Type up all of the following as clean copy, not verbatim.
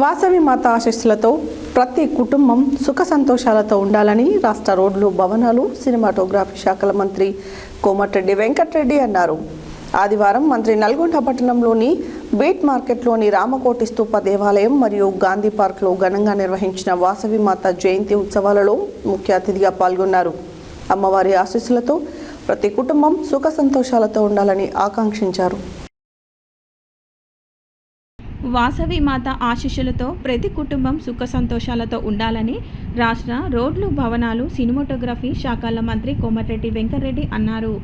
వాసవి మాత ఆశీస్సులతో ప్రతి కుటుంబం సుఖ సంతోషాలతో ఉండాలని రాష్ట్ర రోడ్లు, భవనాలు, సినిమాటోగ్రఫీ శాఖల మంత్రి కోమటిరెడ్డి వెంకటరెడ్డి అన్నారు. ఆదివారం మంత్రి నల్గొండ పట్టణంలోని బీట్ మార్కెట్లోని రామకోటి స్తూప దేవాలయం మరియు గాంధీ పార్క్లో ఘనంగా నిర్వహించిన వాసవి మాత జయంతి ఉత్సవాలలో ముఖ్య అతిథిగా పాల్గొన్నారు. అమ్మవారి ఆశీస్సులతో ప్రతి కుటుంబం సుఖ సంతోషాలతో ఉండాలని ఆకాంక్షించారు. వాసవి మాత ఆశీస్సులతో ప్రతి కుటుంబం సుఖ సంతోషాలతో ఉండాలని రాష్ట్ర రోడ్లు, భవనాలు, సినిమాటోగ్రఫీ శాఖల మంత్రి కోమటిరెడ్డి వెంకటరెడ్డి అన్నారు.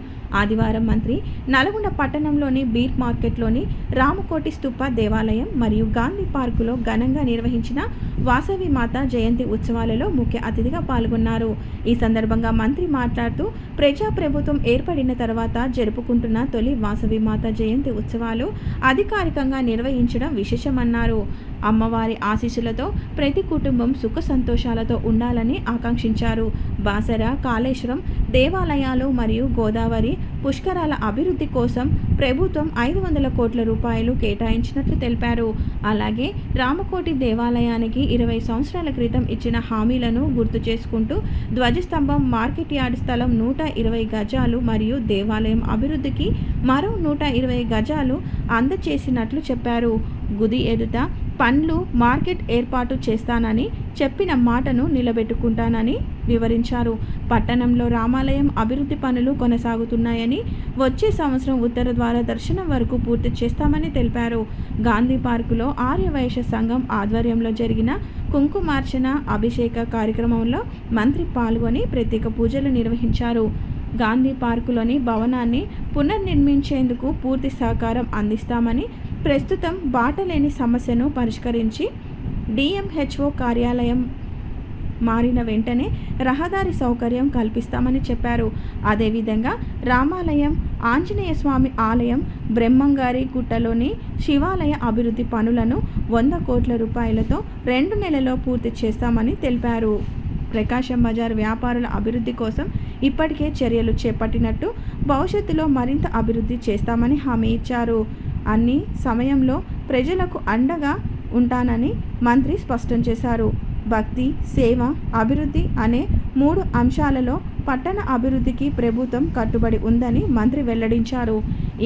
ఆదివారం మంత్రి నల్గొండ పట్టణంలోని బీట్ మార్కెట్లోని రామకోటి స్తూప దేవాలయం మరియు గాంధీ పార్కులో ఘనంగా నిర్వహించిన వాసవి మాత జయంతి ఉత్సవాలలో ముఖ్య అతిథిగా పాల్గొన్నారు. ఈ సందర్భంగా మంత్రి మాట్లాడుతూ ప్రజాప్రభుత్వం ఏర్పడిన తర్వాత జరుపుకుంటున్న తొలి వాసవి మాత జయంతి ఉత్సవాలు అధికారికంగా నిర్వహించడం విశేషమన్నారు. అమ్మవారి ఆశీస్సులతో ప్రతి కుటుంబం సుఖ సంతోషాలతో ఉండాలని ఆకాంక్షించారు. బాసర, కాళేశ్వరం దేవాలయాలు మరియు గోదావరి పుష్కరాల అభివృద్ధి కోసం ప్రభుత్వం 500 కోట్ల రూపాయలు కేటాయించినట్లు తెలిపారు. అలాగే రామకోటి దేవాలయానికి 20 సంవత్సరాల క్రితం ఇచ్చిన హామీలను గుర్తు చేసుకుంటూ ధ్వజస్తంభం, మార్కెట్ యార్డ్ స్థలం 120 గజాలు మరియు దేవాలయం అభివృద్ధికి మరో 120 గజాలు అందచేసినట్లు చెప్పారు. గుడి ఎదుట పండ్లు మార్కెట్ ఏర్పాటు చేస్తానని చెప్పిన మాటను నిలబెట్టుకుంటానని వివరించారు. పట్టణంలో రామాలయం అభివృద్ధి పనులు కొనసాగుతున్నాయని, వచ్చే సంవత్సరం ఉత్తర ద్వార దర్శనం వరకు పూర్తి చేస్తామని తెలిపారు. గాంధీ పార్కులో ఆర్యవైశ్య సంఘం ఆధ్వర్యంలో జరిగిన కుంకుమార్చన, అభిషేక కార్యక్రమంలో మంత్రి పాల్గొని ప్రత్యేక పూజలు నిర్వహించారు. గాంధీ పార్కులోని భవనాన్ని పునర్నిర్మించేందుకు పూర్తి సహకారం అందిస్తామని, ప్రస్తుతం బాటలేని సమస్యను పరిష్కరించి డిఎంహెచ్ఓ కార్యాలయం మారిన వెంటనే రహదారి సౌకర్యం కల్పిస్తామని చెప్పారు. అదేవిధంగా రామాలయం, ఆంజనేయ స్వామి ఆలయం, బ్రహ్మంగారి గుట్టలోని శివాలయ అభివృద్ధి పనులను 100 కోట్ల రూపాయలతో 2 నెలల్లో పూర్తి చేస్తామని తెలిపారు. ప్రకాశం బజార్ వ్యాపారుల అభివృద్ధి కోసం ఇప్పటికే చర్యలు చేపట్టినట్టు, భవిష్యత్తులో మరింత అభివృద్ధి చేస్తామని హామీ ఇచ్చారు. అన్ని సమయంలో ప్రజలకు అండగా ఉంటానని మంత్రి స్పష్టం చేశారు. భక్తి, సేవ, అభివృద్ధి అనే 3 అంశాలలో పట్టణ అభివృద్ధికి ప్రభుత్వం కట్టుబడి ఉందని మంత్రి వెల్లడించారు.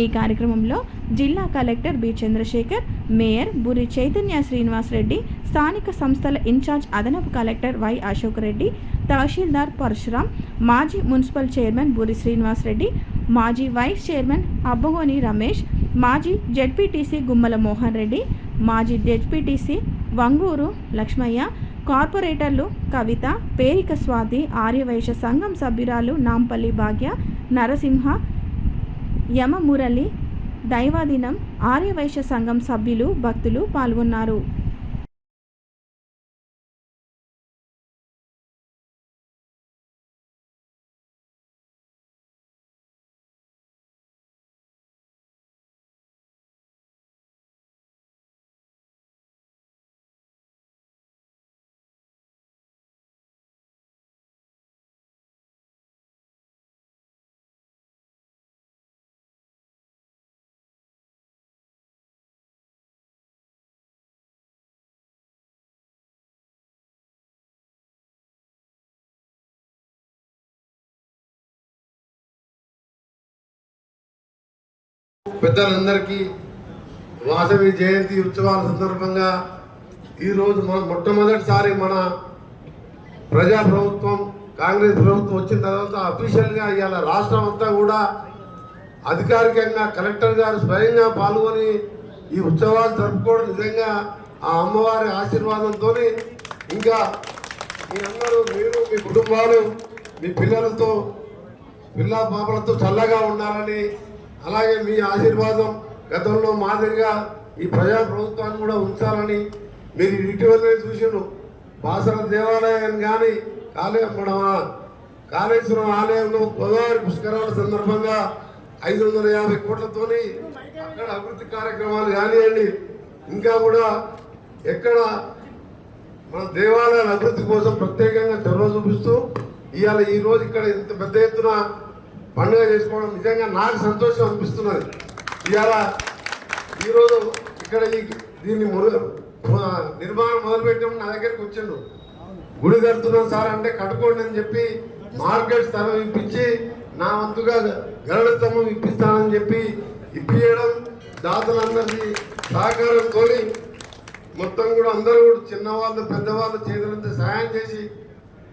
ఈ కార్యక్రమంలో జిల్లా collector B Chandrasekhar, mayor Buri Chaitanya Srinivas Reddy, స్థానిక సంస్థల ఇన్ఛార్జ్ అదనపు కలెక్టర్ వై అశోక్ రెడ్డి, తహసీల్దార్ పరశురాం, మాజీ మున్సిపల్ చైర్మన్ బురి శ్రీనివాస్ రెడ్డి, మాజీ వైస్ చైర్మన్ అబ్బగోని రమేష్, మాజీ జెడ్పీటీసీ గుమ్మల మోహన్ రెడ్డి, మాజీ జెడ్పీటీసీ వంగూరు లక్ష్మయ్య, కార్పొరేటర్లు కవిత, పేరిక స్వాతి, ఆర్యవైశ్య సంఘం సభ్యురాలు నాంపల్లి భాగ్య, నరసింహ, యమమురళి, దైవాదినం, ఆర్యవైశ్య సంఘం సభ్యులు, భక్తులు పాల్గొన్నారు. పెద్దలందరికీ వాసవి జయంతి ఉత్సవాల సందర్భంగా ఈరోజు మొట్టమొదటిసారి మన ప్రజాప్రభుత్వం, కాంగ్రెస్ ప్రభుత్వం వచ్చిన తర్వాత అఫీషియల్గా ఇవాళ రాష్ట్రం అంతా కూడా అధికారికంగా కలెక్టర్ గారు స్వయంగా పాల్గొని ఈ ఉత్సవాలు జరుపుకోవడం నిజంగా ఆ అమ్మవారి ఆశీర్వాదంతో, ఇంకా మీ అందరూ, మీరు, మీ కుటుంబాలు, మీ పిల్లలతో, పిల్ల పాపలతో చల్లగా ఉండాలని, అలాగే మీ ఆశీర్వాదం గతంలో మాదిరిగా ఈ ప్రజాప్రభుత్వాన్ని కూడా ఉంచాలని, మీరు ఇటీవలనే చూసిను బాసర దేవాలయాన్ని కానీ మన కాళేశ్వరం ఆలయంలో గోదావరి పుష్కరాల సందర్భంగా 550 కోట్లతోని అక్కడ అభివృద్ధి కార్యక్రమాలు కానివ్వండి, ఇంకా కూడా ఎక్కడ మన దేవాలయాల అభివృద్ధి కోసం ప్రత్యేకంగా చొరవ చూపిస్తూ ఇవాళ ఈరోజు ఇక్కడ ఇంత పెద్ద ఎత్తున పండుగ చేసుకోవడం నిజంగా నాకు సంతోషం అనిపిస్తున్నది. ఇవాళ ఈరోజు ఇక్కడ ఈ దీన్ని నిర్మాణం మొదలుపెట్టాము. నా దగ్గరికి వచ్చిండు, గుడి కడుతున్నాం సార్ అంటే కట్టుకోండి అని చెప్పి మార్కెట్ స్థలం ఇప్పించి నా వంతుగా గరుడ స్తంభం ఇప్పిస్తానని చెప్పి ఇప్పించడం, దాతలందరినీ సహకారంతో మొత్తం కూడా అందరూ కూడా చిన్నవాళ్ళు పెద్దవాళ్ళు చేతులంతా సహాయం చేసి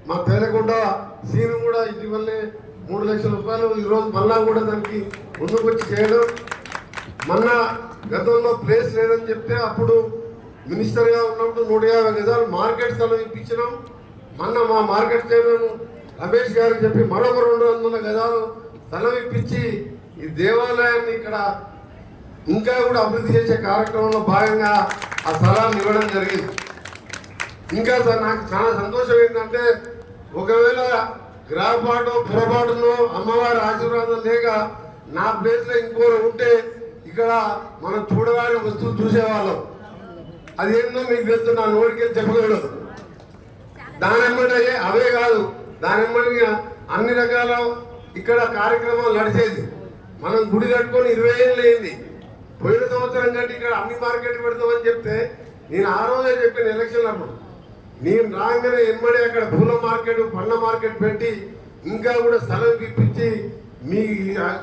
మా తేలకొండ సీను కూడా ఇటీవలనే 3 లక్షల రూపాయలు ఈరోజు మళ్ళా కూడా దానికి ముందుకు వచ్చి చేయడం. మొన్న గతంలో ప్లేస్ లేదని చెప్తే అప్పుడు మినిస్టర్గా ఉన్నప్పుడు 150 గజాలు మార్కెట్ స్థలం ఇప్పించినాం. మొన్న మా మార్కెట్ చైర్మన్ రమేష్ గారికి చెప్పి మరొక 200 గజాలు స్థలం ఇప్పించి ఈ దేవాలయాన్ని ఇక్కడ ఇంకా కూడా అభివృద్ధి చేసే కార్యక్రమంలో భాగంగా ఆ స్థలాన్ని ఇవ్వడం జరిగింది. ఇంకా సార్ నాకు చాలా సంతోషం ఏంటంటే ఒకవేళ గ్రహపాటు పొరపాటును అమ్మవారి ఆశీర్వాదం లేక నా ప్లేస్లో ఇంకోరు ఉంటే ఇక్కడ మనం చూడగానే వస్తువు చూసేవాళ్ళం. అదేందో మీకు తెలుసు, నా నోటికి చెప్పగలడు. దానిమ్మడి అవే కాదు, దానిమ్మడి అన్ని రకాల ఇక్కడ కార్యక్రమాలు నడిచేది. మనం గుడి కట్టుకొని 20 ఏళ్ళు అయింది. పోయిన సంవత్సరం కంటే ఇక్కడ అన్ని మార్కెట్ పెడతామని చెప్తే నేను ఆ రోజే చెప్పిన ఎలక్షన్ అప్పుడు నేను రాగానే ఎమ్మడి అక్కడ పూల మార్కెట్ పండ్ల మార్కెట్ పెట్టి ఇంకా కూడా స్థలం ఇప్పించి మీ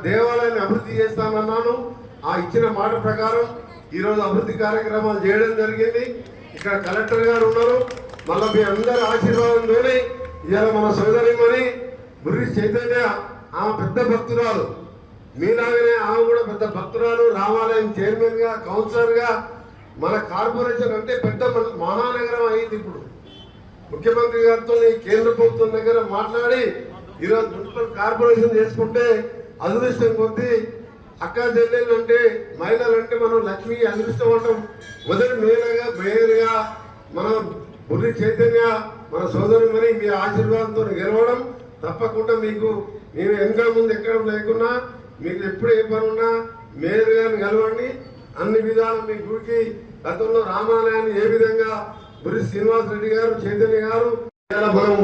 దేవాలయాన్ని అభివృద్ధి చేస్తానన్నాను. ఆ ఇచ్చిన మాట ప్రకారం ఈరోజు అభివృద్ధి కార్యక్రమాలు చేయడం జరిగింది. ఇక్కడ కలెక్టర్ గారు ఉన్నారు. మళ్ళీ మీ అందరి ఆశీర్వాదంతోనే ఇవాళ మన సోదరిమణి బుర్రి చైతన్య ఆమె పెద్ద భక్తురాలు, మీలాగనే ఆమె కూడా పెద్ద భక్తురాలు. రామాలయం చైర్మన్ గా కౌన్సిలర్ గా మన కార్పొరేషన్ అంటే పెద్ద మహానగరం అయింది. ఇప్పుడు ముఖ్యమంత్రి గారితో కేంద్ర ప్రభుత్వం దగ్గర మాట్లాడి ఈరోజు మున్సిపల్ కార్పొరేషన్ చేసుకుంటే అదృష్టం కొద్దీ అక్క చెల్లెలు అంటే మహిళలు అంటే మనం లక్ష్మి అదృష్టం ఉంటాం. మొదటి మేయర్గా మనం బుర్రి చైతన్య మన సోదరుమని మీ ఆశీర్వాదంతో గెలవడం తప్పకుండా మీకు నేను వెనక ముందు ఎక్కడ లేకున్నా మీకు ఎప్పుడు ఏ పని ఉన్నా మేయర్ గారిని కలవండి. అన్ని విధాలు మీ గుడికి గతంలో రామాలయాన్ని ఏ విధంగా బుర్రి శ్రీనివాస్ రెడ్డి గారు చైతన్య గారు మనం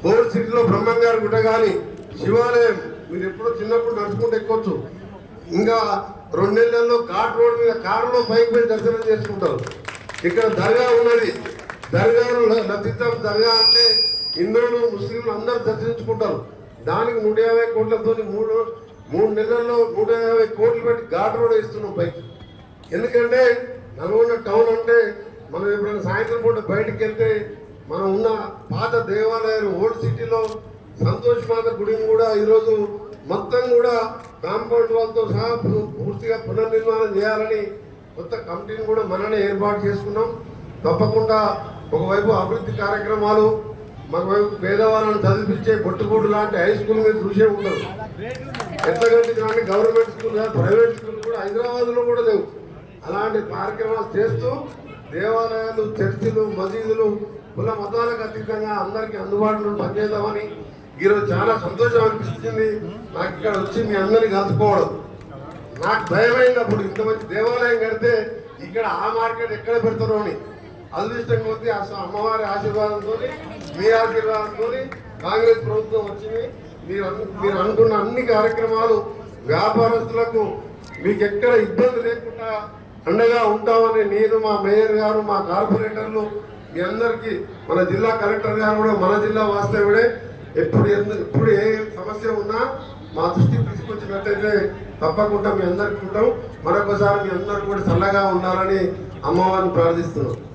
ఓల్డ్ సిటీలో బ్రహ్మం గారు గుట్ట కానీ శివాలయం మీరు ఎప్పుడో చిన్నప్పుడు నడుచుకుంటూ ఎక్కొచ్చు. ఇంకా 2 నెలల్లో ఘాట్ రోడ్ మీద కారులో పైకి పోయి దర్శనం చేసుకుంటారు. ఇక్కడ దర్గా ఉన్నది. దర్గాను లతితం దర్గా అంటే హిందువులు ముస్లింలు అందరూ దర్శించుకుంటారు. దానికి 150 కోట్లతో 3 నెలల్లో 150 కోట్లు పెట్టి ఘాట్ రోడ్ వేస్తున్నాం పైకి. ఎందుకంటే నల్గొండ టౌన్ అంటే మనం ఎప్పుడైనా సాయంత్రం పూట బయటకు వెళ్తే మనం ఉన్న పాత దేవాలయాలు ఓల్డ్ సిటీలో సంతోష్ మాత గుడిని కూడా ఈరోజు మొత్తం కూడా కాంపౌండ్ వాళ్ళతో సహా పూర్తిగా పునర్నిర్మాణం చేయాలని కొత్త కమిటీని కూడా మననే ఏర్పాటు చేసుకున్నాం. తప్పకుండా ఒకవైపు అభివృద్ధి కార్యక్రమాలు, మరోవైపు పేదవాళ్ళని చదివించే బొట్టుగూడు లాంటి హై స్కూల్ మీద చూసే ఉండదు. ఎట్లగంటి కానీ గవర్నమెంట్ స్కూల్ కాదు, ప్రైవేట్ స్కూల్ కూడా హైదరాబాద్లో కూడా లేవు. అలాంటి కార్యక్రమాలు చేస్తూ దేవాలయాలు, చర్చిలు, మసీదులు కుల మతాలకు అతీతంగా అందరికీ అందుబాటులో పనిచేద్దామని ఈరోజు చాలా సంతోషం అనిపిస్తుంది. నాకు ఇక్కడ వచ్చి మీ అందరినీ కలుసుకోవడం నాకు భయమైనప్పుడు ఇంత మంచి దేవాలయం కడితే ఇక్కడ ఆ మార్కెట్ ఎక్కడ పెడతారో అని అదృష్టం కొద్దీ అమ్మవారి ఆశీర్వాదంతో మీ ఆశీర్వాదంతో కాంగ్రెస్ ప్రభుత్వం వచ్చింది. మీరు అనుకున్న అన్ని కార్యక్రమాలు వ్యాపారస్తులకు మీకు ఎక్కడ ఇబ్బంది లేకుండా అండగా ఉంటామని నేను, మా మేయర్ గారు, మా కార్పొరేటర్లు మీ అందరికీ, మన జిల్లా కలెక్టర్ గారు కూడా మన జిల్లా వాస్తవుడే. ఎప్పుడు ఏ సమస్య ఉన్నా మా దృష్టికి తీసుకొచ్చినట్టయితే తప్పకుండా మీ అందరికీ ఉంటాం. మరొకసారి మీ అందరూ కూడా చల్లగా ఉండాలని అమ్మవారిని ప్రార్థిస్తున్నాం.